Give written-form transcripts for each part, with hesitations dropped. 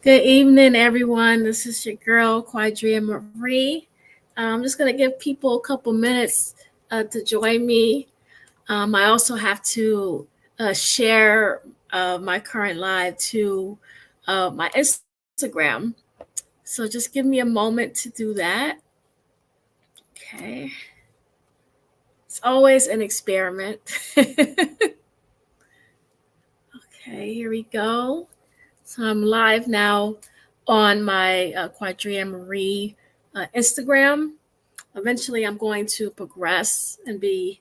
Good evening, everyone. This is your girl, Qadriyyah Marie. I'm just going to give people a couple minutes to join me. I also have to share my current live to my Instagram. So just give me a moment to do that. Okay. It's always an experiment. Okay, here we go. So I'm live now on my Qadriyyah Marie Instagram. Eventually, I'm going to progress and be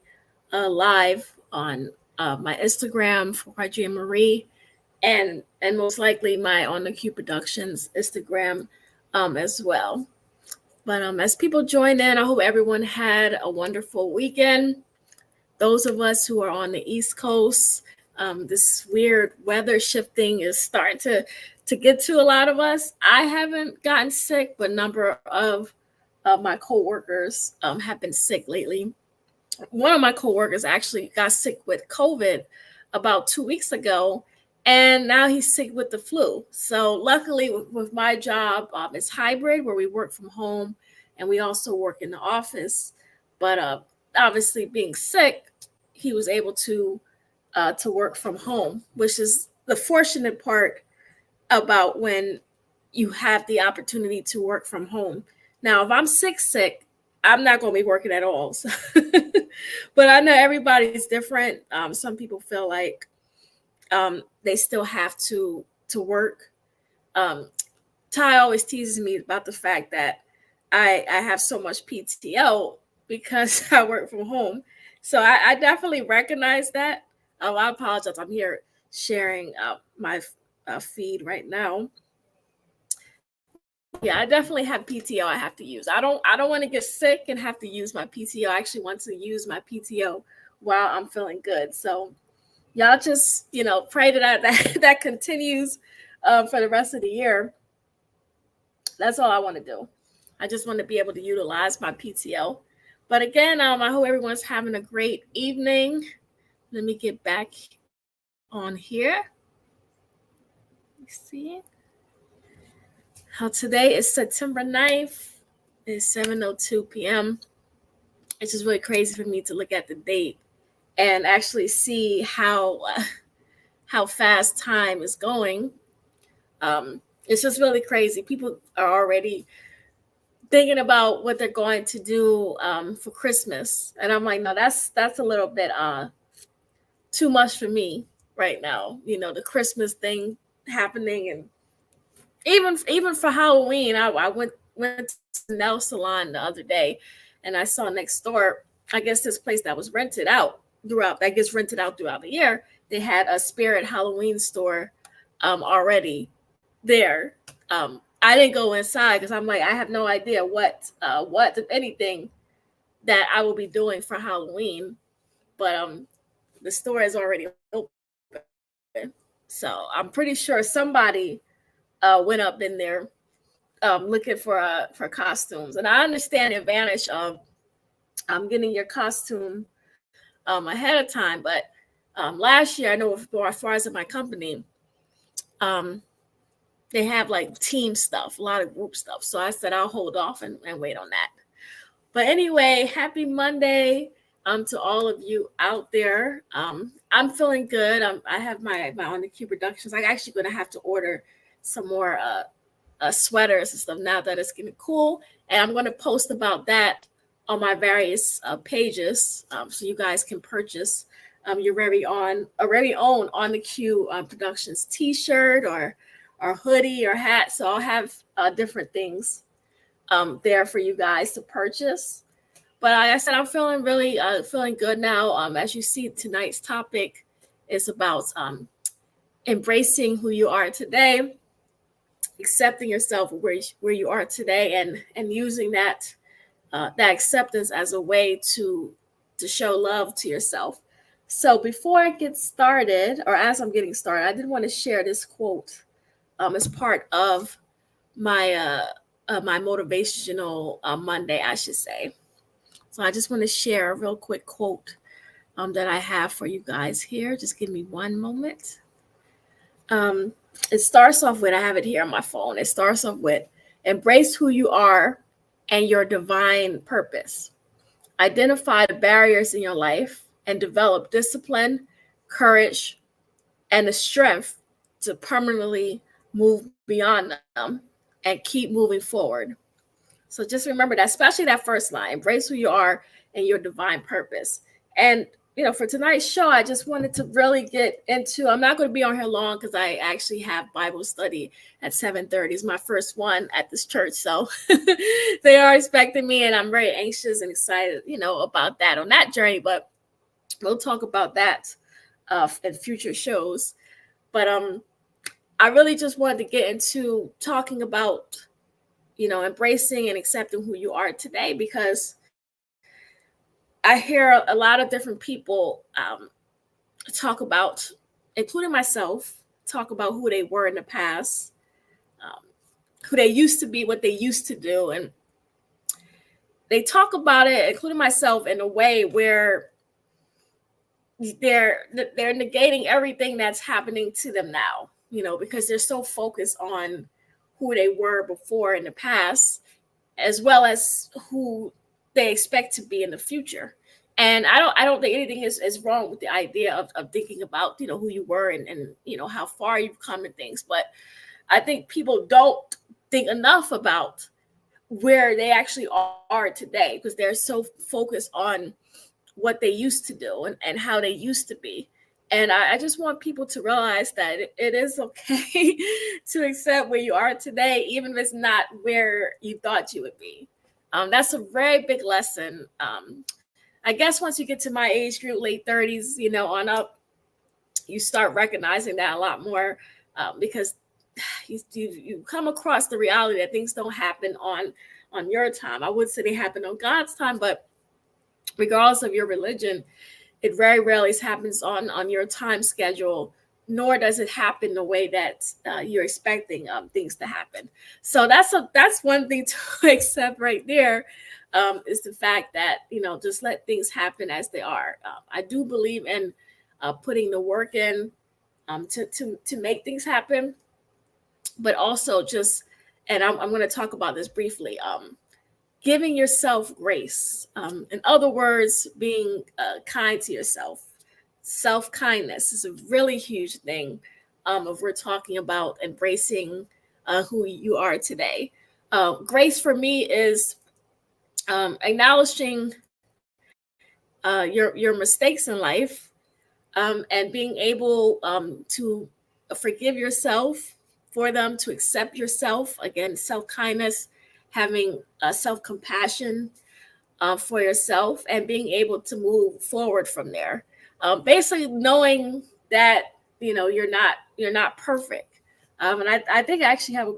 live on my Instagram for Qadriyyah Marie, and most likely my On the Q Productions Instagram as well. But as people join in, I hope everyone had a wonderful weekend. Those of us who are on the East Coast, this weird weather shifting is starting to get to a lot of us. I haven't gotten sick, but a number of my coworkers have been sick lately. One of my coworkers actually got sick with COVID about 2 weeks ago, and now he's sick with the flu. So luckily, with my job, it's hybrid where we work from home and we also work in the office. But obviously, being sick, he was able to work from home, which is the fortunate part about when you have the opportunity to work from home. Now, if I'm sick, I'm not going to be working at all. So but I know everybody's different. Some people feel like they still have to work. Ty always teases me about the fact that I have so much PTO because I work from home. So I definitely recognize that. I apologize. I'm here sharing my feed right now. Yeah, I definitely have PTO I have to use. I don't want to get sick and have to use my PTO. I actually want to use my PTO while I'm feeling good. So y'all just, pray that continues for the rest of the year. That's all I want to do. I just want to be able to utilize my PTO. But again, I hope everyone's having a great evening. Let me get back on here. Let's see. Today is September 9th. It's 7:02 p.m. It's just really crazy for me to look at the date and actually see how fast time is going. It's just really crazy. People are already thinking about what they're going to do for Christmas, and I'm like, no, that's a little bit too much for me right now. The Christmas thing happening, and even for Halloween, I went to the nail salon the other day, and I saw next door, I guess this place that was rented out throughout the year, they had a Spirit Halloween store already there. I didn't go inside because I'm like, I have no idea what if anything that I will be doing for Halloween, but the store is already open, so I'm pretty sure somebody went up in there looking for costumes. And I understand the advantage of getting your costume ahead of time. But last year, I know as far as in my company, they have like team stuff, a lot of group stuff. So I said I'll hold off and wait on that. But anyway, happy Monday to all of you out there. I'm feeling good. I have my On the Q Productions. I'm actually going to have to order some more sweaters and stuff now that it's getting cool, and I'm going to post about that on my various pages, so you guys can purchase your very own On the Q Productions t-shirt or hoodie or hat. So I'll have different things there for you guys to purchase. But like I said, I'm feeling really feeling good now. As you see, tonight's topic is about embracing who you are today, accepting yourself where you are today, and using that acceptance as a way to show love to yourself. So before I get started, or as I'm getting started, I did want to share this quote as part of my my motivational Monday, I should say. So I just want to share a real quick quote that I have for you guys here. Just give me one moment. it starts off with, I have it here on my phone. It starts off with embrace who you are and your divine purpose. Identify the barriers in your life and develop discipline, courage, and the strength to permanently move beyond them and keep moving forward. So just remember that, especially that first line, embrace who you are and your divine purpose. And for tonight's show, I just wanted to really get into, I'm not going to be on here long because I actually have Bible study at 7:30. It's my first one at this church. So they are expecting me, and I'm very anxious and excited, about that on that journey. But we'll talk about that in future shows. But I really just wanted to get into talking about, embracing and accepting who you are today, because I hear a lot of different people talk about, including myself, talk about who they were in the past, who they used to be, what they used to do. And they talk about it, including myself, in a way where they're negating everything that's happening to them now, because they're so focused on who they were before in the past, as well as who they expect to be in the future. And I don't think anything is wrong with the idea of thinking about, who you were and how far you've come and things. But I think people don't think enough about where they actually are today, because they're so focused on what they used to do and how they used to be. And I just want people to realize that it is okay to accept where you are today, even if it's not where you thought you would be. That's a very big lesson. I guess once you get to my age group, late 30s, on up, you start recognizing that a lot more, because you come across the reality that things don't happen on your time. I would say they happen on God's time, but regardless of your religion, it very rarely happens on your time schedule, nor does it happen the way that you're expecting things to happen. So that's one thing to accept right there, is the fact that, just let things happen as they are. I do believe in putting the work in to make things happen, but also just, and I'm going to talk about this briefly, giving yourself grace. In other words, being kind to yourself. Self-kindness is a really huge thing if we're talking about embracing who you are today. Grace for me is acknowledging your mistakes in life, and being able to forgive yourself for them, to accept yourself. Again, self-kindness, having self-compassion for yourself, and being able to move forward from there. Basically knowing that, you're not perfect. And I think I actually have a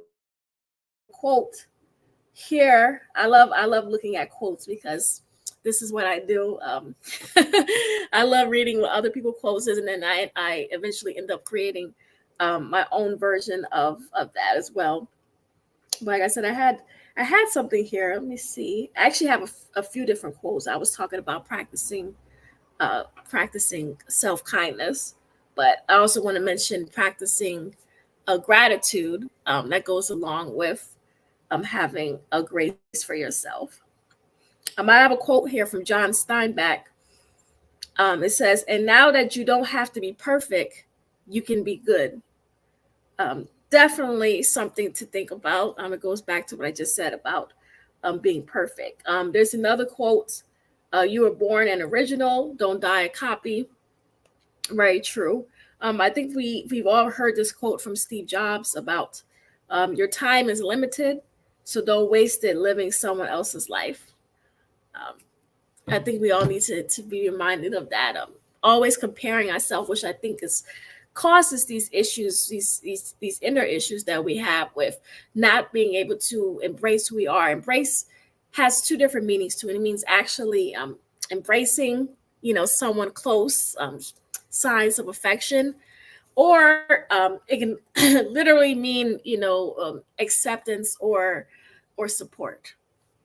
quote here. I love looking at quotes, because this is what I do. I love reading what other people quotes is, and then I eventually end up creating my own version of that as well. But like I said, I had something here. Let me see. I actually have a few different quotes. I was talking about practicing self-kindness, but I also want to mention practicing gratitude, that goes along with having a grace for yourself. I have a quote here from John Steinbeck. It says, "And now that you don't have to be perfect, you can be good." Definitely something to think about. It goes back to what I just said about being perfect. There's another quote: "You were born an original, don't die a copy." Very true. I think we've all heard this quote from Steve Jobs about your time is limited, so don't waste it living someone else's life. I think we all need to be reminded of that. Always comparing ourselves, which I think causes these issues, these inner issues that we have with not being able to embrace who we are. Embrace has two different meanings to it. It means actually embracing, someone close, signs of affection, or it can literally mean, acceptance or support.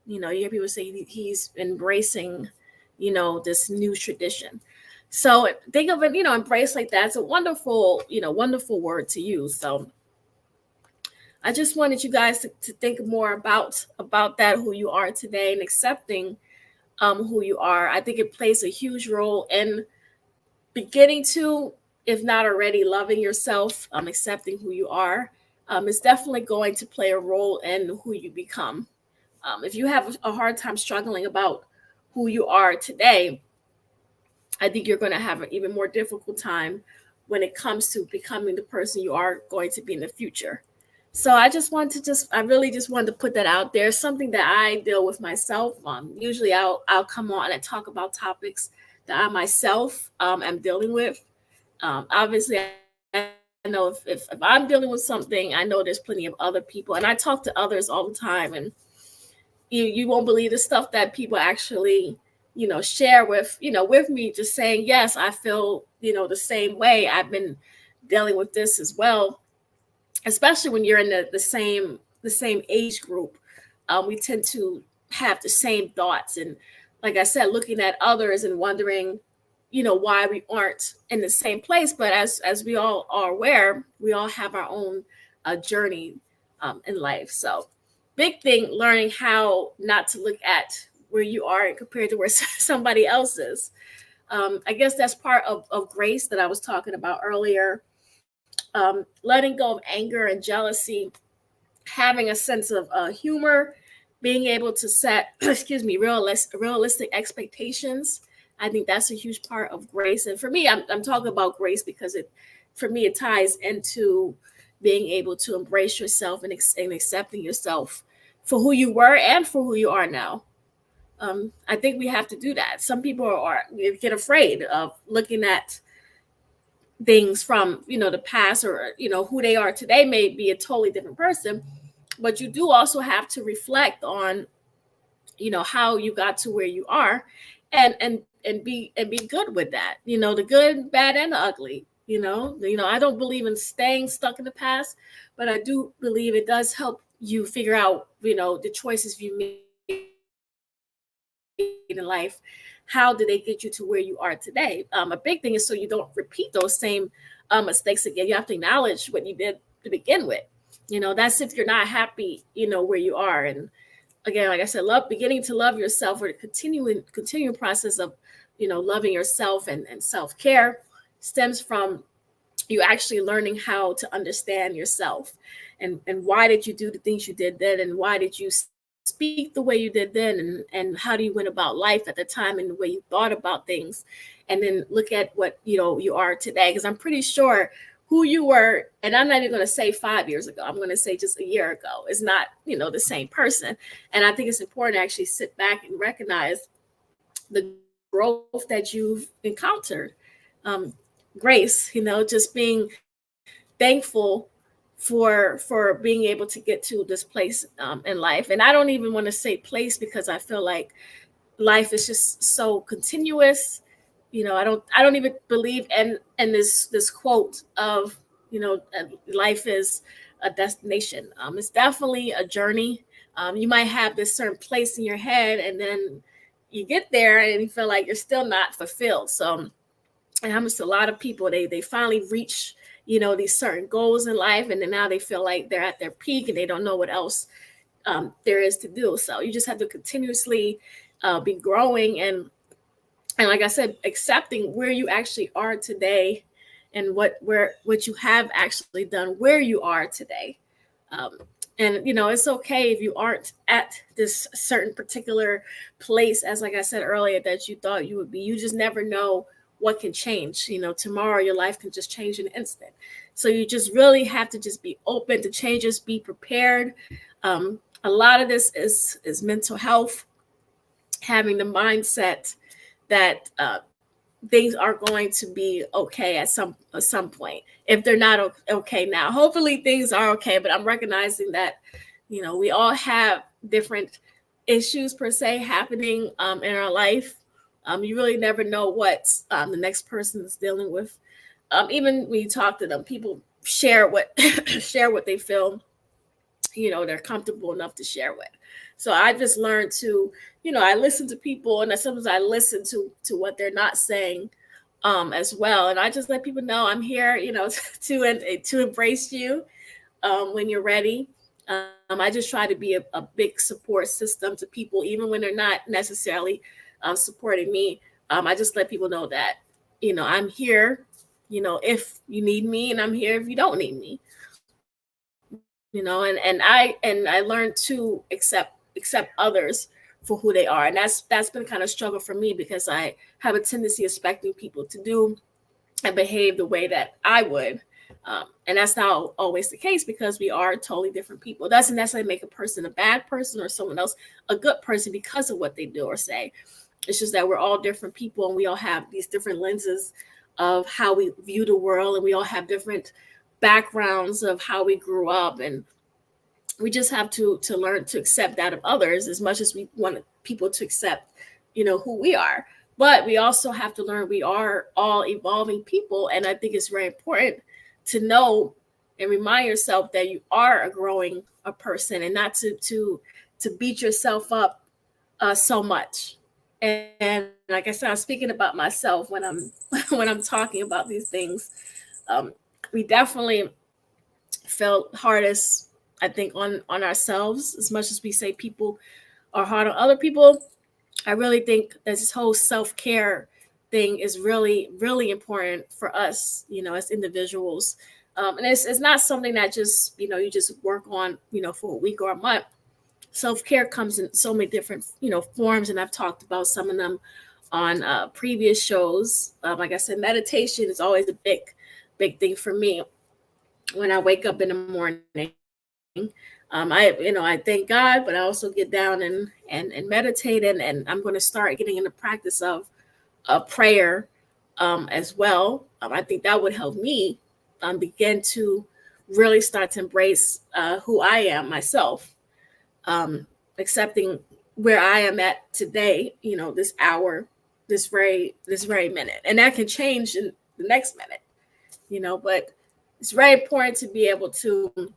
You hear people say he's embracing, this new tradition. So think of it, embrace like that. It's a wonderful, wonderful word to use. So I just wanted you guys to think more about that, who you are today, and accepting who you are. I think it plays a huge role in beginning to, if not already, loving yourself, accepting who you are. It's definitely going to play a role in who you become. If you have a hard time struggling about who you are today, I think you're going to have an even more difficult time when it comes to becoming the person you are going to be in the future. So I really just wanted to put that out there. Something that I deal with myself. Usually I'll come on and talk about topics that I myself am dealing with. Obviously, I know if I'm dealing with something, I know there's plenty of other people, and I talk to others all the time, and you won't believe the stuff that people actually share with me, just saying, yes, I feel the same way. I've been dealing with this as well, especially when you're in the same age group. We tend to have the same thoughts, and like I said, looking at others and wondering why we aren't in the same place. But as we all are aware, we all have our own journey in life. So big thing, learning how not to look at where you are compared to where somebody else is. I guess that's part of grace that I was talking about earlier. Letting go of anger and jealousy, having a sense of humor, being able to set, excuse me, realistic expectations. I think that's a huge part of grace. And for me, I'm talking about grace because for me, it ties into being able to embrace yourself and accepting yourself for who you were and for who you are now. I think we have to do that. Some people get afraid of looking at things from the past, or who they are today may be a totally different person, but you do also have to reflect on how you got to where you are, and be good with that, the good, bad, and the ugly. I don't believe in staying stuck in the past, but I do believe it does help you figure out the choices you made in life. How did they get you to where you are today? A big thing is so you don't repeat those same mistakes again. You have to acknowledge what you did to begin with. That's if you're not happy where you are. And again, like I said, beginning to love yourself, or the continuing process of loving yourself and self-care, stems from you actually learning how to understand yourself, and why did you do the things you did then, and why did you speak the way you did then, and how do you went about life at the time, and the way you thought about things, and then look at what you are today. Because I'm pretty sure who you were, and I'm not even going to say 5 years ago, I'm going to say just a year ago, is not the same person. And I think it's important to actually sit back and recognize the growth that you've encountered. Grace, just being thankful for being able to get to this place in life. And I don't even want to say place, because I feel like life is just so continuous. I don't even believe in this quote of life is a destination. It's definitely a journey. You might have this certain place in your head, and then you get there and you feel like you're still not fulfilled. So, and how much a lot of people, they finally reach these certain goals in life, and then now they feel like they're at their peak and they don't know what else there is to do. So you just have to continuously be growing, and like I said, accepting where you actually are today, and what you have actually done where you are today. And it's okay if you aren't at this certain particular place, as like I said earlier, that you thought you would be. You just never know what can change. Tomorrow your life can just change in an instant. So you just really have to just be open to changes, be prepared. A lot of this is mental health, having the mindset that things are going to be okay at some point. If they're not okay now, hopefully things are okay. But I'm recognizing that we all have different issues per se happening in our life. You really never know what the next person is dealing with. Even when you talk to them, people share what share what they feel they're comfortable enough to share with. So I just learned to, I listen to people, and sometimes I listen to what they're not saying as well. And I just let people know I'm here, to embrace you when you're ready. I just try to be a big support system to people, even when they're not necessarily supporting me. I just let people know that, I'm here, if you need me, and I'm here if you don't need me. And I learned to accept others for who they are, and that's been kind of struggle for me because I have a tendency of expecting people to do and behave the way that I would. And that's not always the case because we are totally different people. It doesn't necessarily make a person a bad person or someone else a good person because of what they do or say. It's just that we're all different people and we all have these different lenses of how we view the world, and we all have different backgrounds of how we grew up, and we just have to learn to accept that of others as much as we want people to accept, who we are. But we also have to learn we are all evolving people, and I think it's very important to know and remind yourself that you are a growing a person, and not to beat yourself up so much. And like I said, I'm speaking about myself when I'm when I'm talking about these things. Um, we definitely felt hardest, I think, on ourselves. As much as we say people are hard on other people, I really think that this whole self-care thing is really, really important for us, as individuals. And it's not something that just, you just work on, for a week or a month. Self-care comes in so many different, forms, and I've talked about some of them on previous shows. Like I said, meditation is always a big thing for me when I wake up in the morning. I thank God, but I also get down and meditate, and I'm going to start getting in the practice of prayer as well. I think that would help me begin to really start to embrace who I am myself, accepting where I am at today. This hour, this very minute, and that can change in the next minute. But it's very important to be able to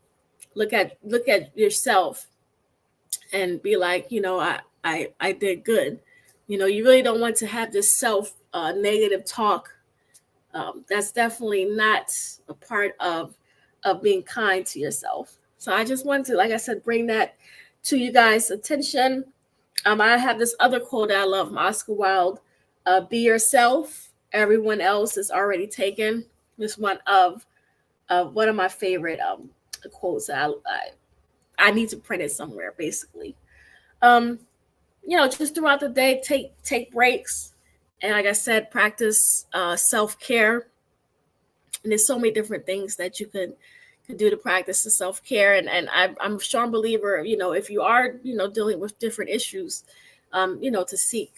look at yourself and be like, I did good. You really don't want to have this self negative talk. That's definitely not a part of being kind to yourself. So I just wanted to, like I said, bring that to you guys' attention. I have this other quote that I love from Oscar Wilde: "Be yourself. Everyone else is already taken." This one of my favorite quotes. I need to print it somewhere, basically. Um, just throughout the day, take breaks, and like I said, practice self-care. And there's so many different things that you could do to practice the self-care. And I'm a strong believer, if you are, dealing with different issues, to seek,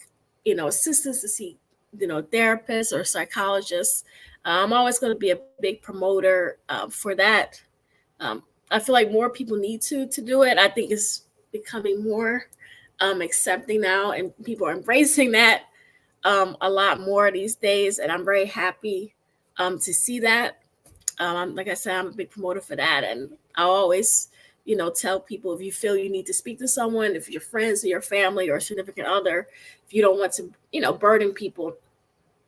assistance, to seek, therapists or psychologists. I'm always going to be a big promoter for that. I feel like more people need to do it. I think it's becoming more accepting now, and people are embracing that a lot more these days. And I'm very happy to see that. Like I said, I'm a big promoter for that, and I always, tell people, if you feel you need to speak to someone, if your friends or your family or significant other, if you don't want to, burden people,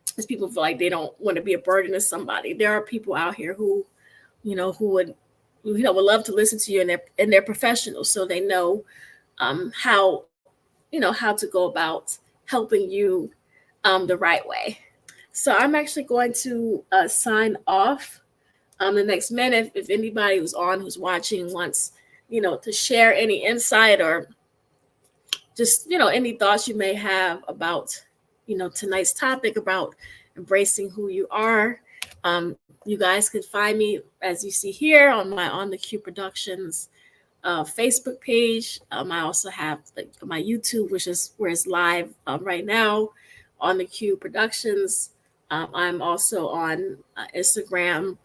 because people feel like they don't want to be a burden to somebody. There are people out here who would love to listen to you, and they're professionals, so they know how to go about helping you the right way. So I'm actually going to sign off the next minute. If anybody who's watching wants, to share any insight or just, any thoughts you may have about, tonight's topic about embracing who you are, you guys can find me, as you see here, on my On the Q Productions Facebook page. I also have my YouTube, which is where it's live right now, On the Q Productions. I'm also on Instagram,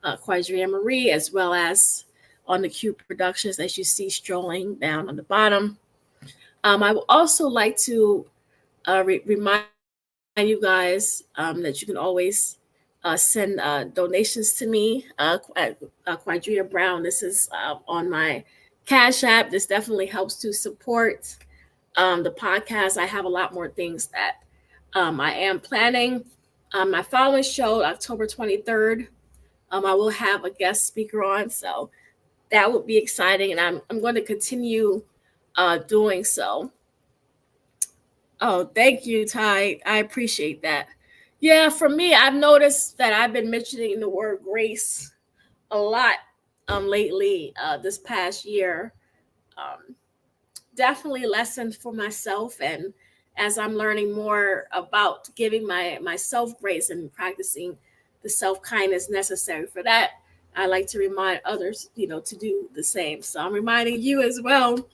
Qadriyyah Marie, as well as On the Q Productions, as you see strolling down on the bottom. I would also like to remind you guys that you can always send donations to me at Qadriyyah Brown. This is on my Cash App. This definitely helps to support the podcast. I have a lot more things that I am planning. My following show, October 23rd, I will have a guest speaker on. So that would be exciting, and I'm going to continue doing so. Oh, thank you, Ty. I appreciate that. Yeah, for me, I've noticed that I've been mentioning the word grace a lot lately, this past year. Um, Definitely lessons for myself, and as I'm learning more about giving myself grace and practicing the self-kindness necessary for that, I like to remind others, to do the same. So I'm reminding you as well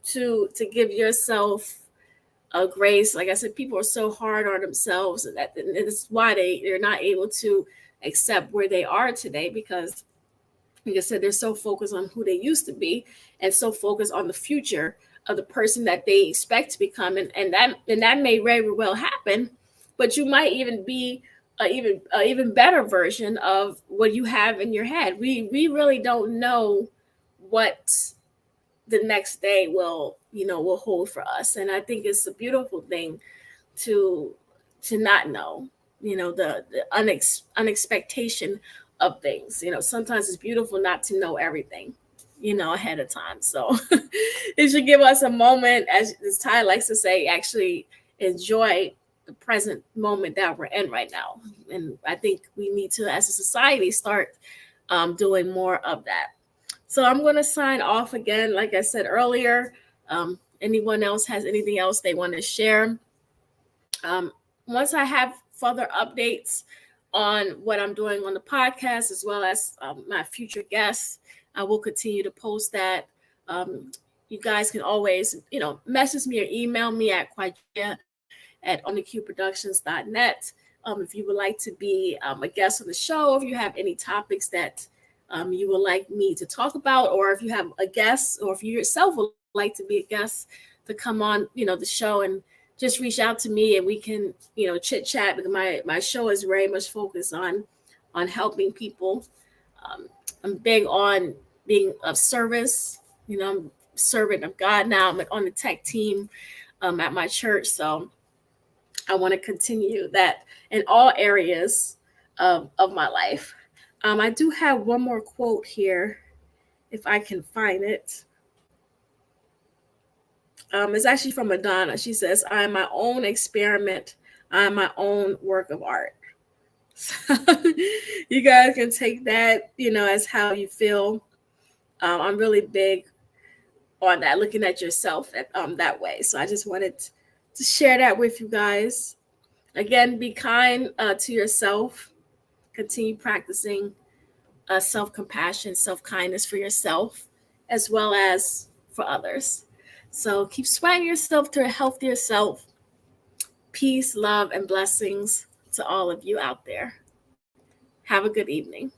to give yourself a grace. Like I said, people are so hard on themselves, and that's why they're not able to accept where they are today, because like I said, they're so focused on who they used to be and so focused on the future of the person that they expect to become. And that may very well happen, but you might even be even better version of what you have in your head. We really don't know what the next day will hold for us. And I think it's a beautiful thing to not know, the unexpectation of things. Sometimes it's beautiful not to know everything, ahead of time. So it should give us a moment, as Ty likes to say, actually enjoy the present moment that we're in right now. And I think we need to, as a society, start doing more of that. So I'm going to sign off again. Like I said earlier, anyone else has anything else they want to share? Um, Once I have further updates on what I'm doing on the podcast, as well as my future guests, I will continue to post that. You guys can always, message me or email me at qadriyyah@ontheqproductions.net. If you would like to be a guest on the show, if you have any topics that you would like me to talk about, or if you have a guest, or if you yourself would like to be a guest to come on, the show, and just reach out to me and we can, chit chat. Because my show is very much focused on helping people. I'm big on being of service. I'm a servant of God now. I'm on the tech team at my church, so I want to continue that in all areas of my life. I do have one more quote here, if I can find it. It's actually from Madonna. She says, "I am my own experiment. I am my own work of art." So you guys can take that, as how you feel. I'm really big on that, looking at yourself that way. So I just wanted to share that with you guys. Again, be kind to yourself. Continue practicing self-compassion, self-kindness for yourself, as well as for others. So keep sweating yourself to a healthier self. Peace, love, and blessings to all of you out there. Have a good evening.